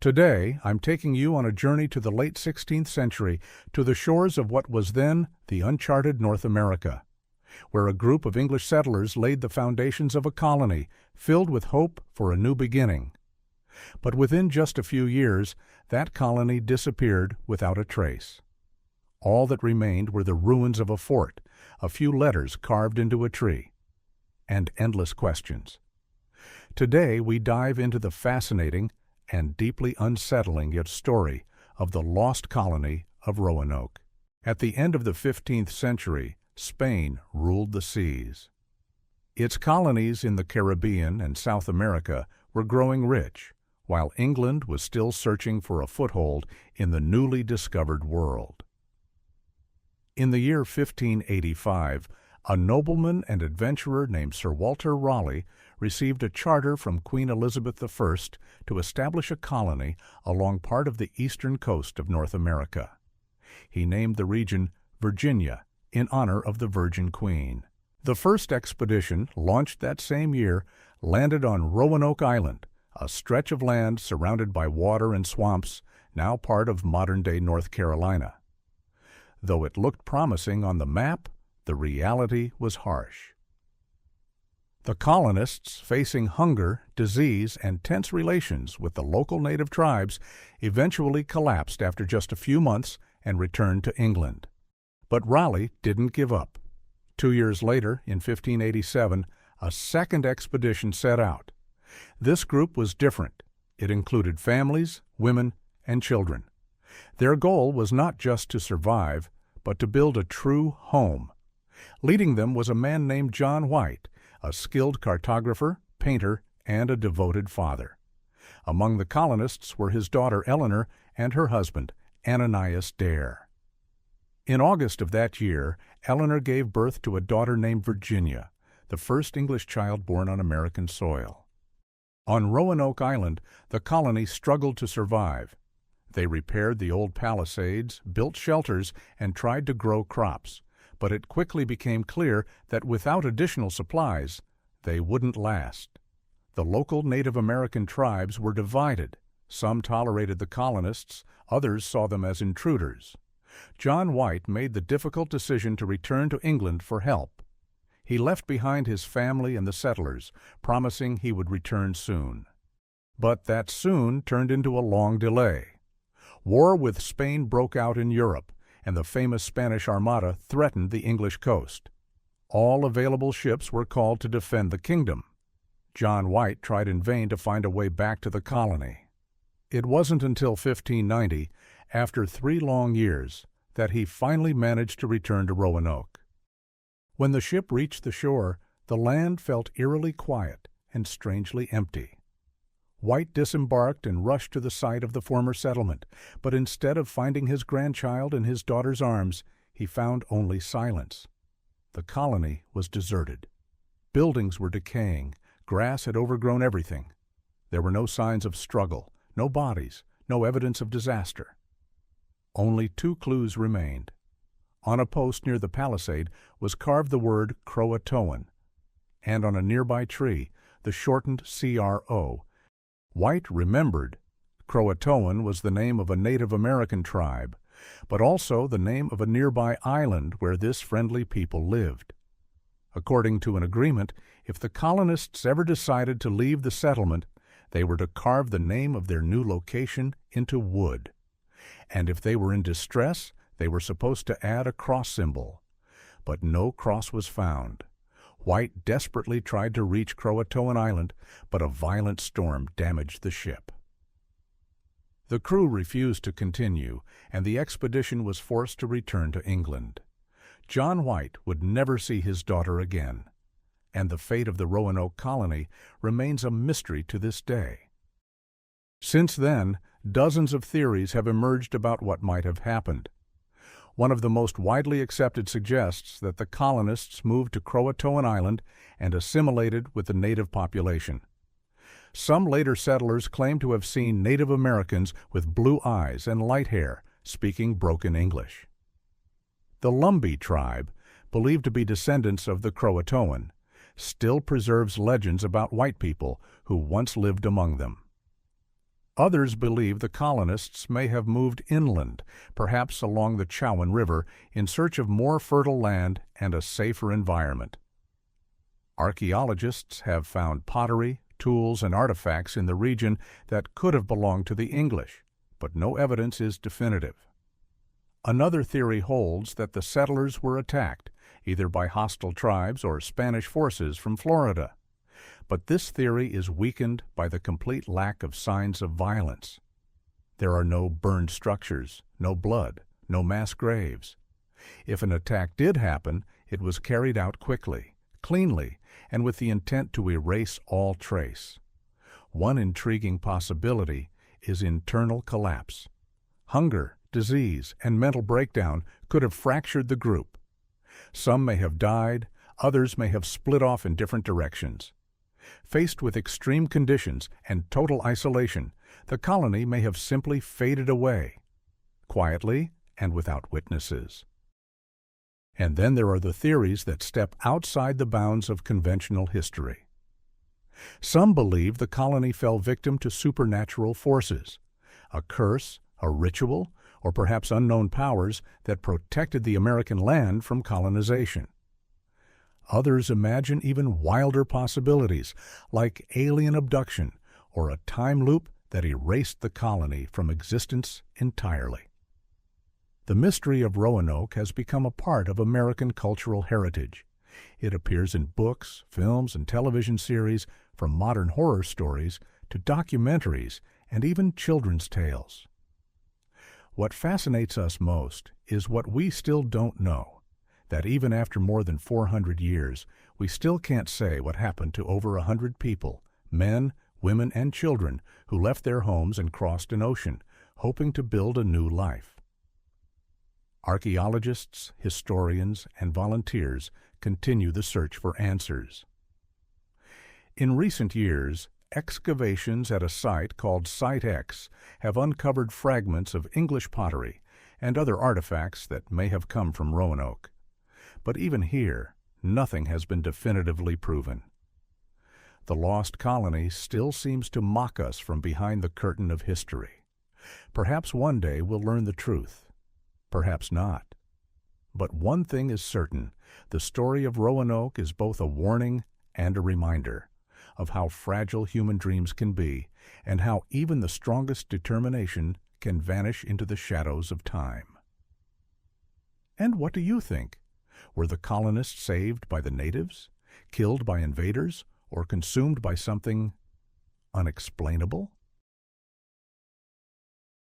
Today, I'm taking you on a journey to the late 16th century, to the shores of what was then the uncharted North America, where a group of English settlers laid the foundations of a colony filled with hope for a new beginning. But within just a few years, that colony disappeared without a trace. All that remained were the ruins of a fort, a few letters carved into a tree, and endless questions. Today, we dive into the fascinating and deeply unsettling yet story of the lost colony of Roanoke. At the end of the 15th century, Spain ruled the seas. Its colonies in the Caribbean and South America were growing rich, while England was still searching for a foothold in the newly discovered world. In the year 1585, a nobleman and adventurer named Sir Walter Raleigh received a charter from Queen Elizabeth I to establish a colony along part of the eastern coast of North America. He named the region Virginia in honor of the Virgin Queen. The first expedition, launched that same year, landed on Roanoke Island, a stretch of land surrounded by water and swamps, now part of modern-day North Carolina. Though it looked promising on the map, the reality was harsh. The colonists, facing hunger, disease, and tense relations with the local native tribes, eventually collapsed after just a few months and returned to England. But Raleigh didn't give up. 2 years later, in 1587, a second expedition set out. This group was different. It included families, women, and children. Their goal was not just to survive, but to build a true home. Leading them was a man named John White, a skilled cartographer, painter, and a devoted father. Among the colonists were his daughter Eleanor and her husband, Ananias Dare. In August of that year, Eleanor gave birth to a daughter named Virginia, the first English child born on American soil. On Roanoke Island, the colony struggled to survive. They repaired the old palisades, built shelters, and tried to grow crops. But it quickly became clear that without additional supplies, they wouldn't last. The local Native American tribes were divided. Some tolerated the colonists, others saw them as intruders. John White made the difficult decision to return to England for help. He left behind his family and the settlers, promising he would return soon. But that soon turned into a long delay. War with Spain broke out in Europe, and the famous Spanish Armada threatened the English coast. All available ships were called to defend the kingdom. John White tried in vain to find a way back to the colony. It wasn't until 1590, after 3 long years, that he finally managed to return to Roanoke. When the ship reached the shore, the land felt eerily quiet and strangely empty. White disembarked and rushed to the site of the former settlement, but instead of finding his grandchild in his daughter's arms, he found only silence. The colony was deserted. Buildings were decaying, grass had overgrown everything. There were no signs of struggle, no bodies, no evidence of disaster. Only 2 clues remained. On a post near the palisade was carved the word Croatoan, and on a nearby tree the shortened CRO. White remembered Croatoan was the name of a Native American tribe, but also the name of a nearby island where this friendly people lived. According to an agreement, if the colonists ever decided to leave the settlement, they were to carve the name of their new location into wood. And if they were in distress, they were supposed to add a cross symbol. But no cross was found. White desperately tried to reach Croatoan Island, but a violent storm damaged the ship. The crew refused to continue, and the expedition was forced to return to England. John White would never see his daughter again, and the fate of the Roanoke colony remains a mystery to this day. Since then, dozens of theories have emerged about what might have happened. One of the most widely accepted suggests that the colonists moved to Croatoan Island and assimilated with the native population. Some later settlers claim to have seen Native Americans with blue eyes and light hair, speaking broken English. The Lumbee tribe, believed to be descendants of the Croatoan, still preserves legends about white people who once lived among them. Others believe the colonists may have moved inland, perhaps along the Chowan River, in search of more fertile land and a safer environment. Archaeologists have found pottery, tools, and artifacts in the region that could have belonged to the English, but no evidence is definitive. Another theory holds that the settlers were attacked, either by hostile tribes or Spanish forces from Florida. But this theory is weakened by the complete lack of signs of violence. There are no burned structures, no blood, no mass graves. If an attack did happen, it was carried out quickly, cleanly, and with the intent to erase all trace. One intriguing possibility is internal collapse. Hunger, disease, and mental breakdown could have fractured the group. Some may have died, others may have split off in different directions. Faced with extreme conditions and total isolation, the colony may have simply faded away, quietly and without witnesses. And then there are the theories that step outside the bounds of conventional history. Some believe the colony fell victim to supernatural forces, a curse, a ritual, or perhaps unknown powers that protected the American land from colonization. Others imagine even wilder possibilities, like alien abduction or a time loop that erased the colony from existence entirely. The mystery of Roanoke has become a part of American cultural heritage. It appears in books, films, and television series, from modern horror stories to documentaries and even children's tales. What fascinates us most is what we still don't know, that even after more than 400 years, we still can't say what happened to over 100 people, men, women, and children, who left their homes and crossed an ocean, hoping to build a new life. Archaeologists, historians, and volunteers continue the search for answers. In recent years, excavations at a site called Site X have uncovered fragments of English pottery and other artifacts that may have come from Roanoke. But even here, nothing has been definitively proven. The lost colony still seems to mock us from behind the curtain of history. Perhaps one day we'll learn the truth. Perhaps not. But one thing is certain: the story of Roanoke is both a warning and a reminder of how fragile human dreams can be and how even the strongest determination can vanish into the shadows of time. And what do you think? Were the colonists saved by the natives, killed by invaders, or consumed by something unexplainable?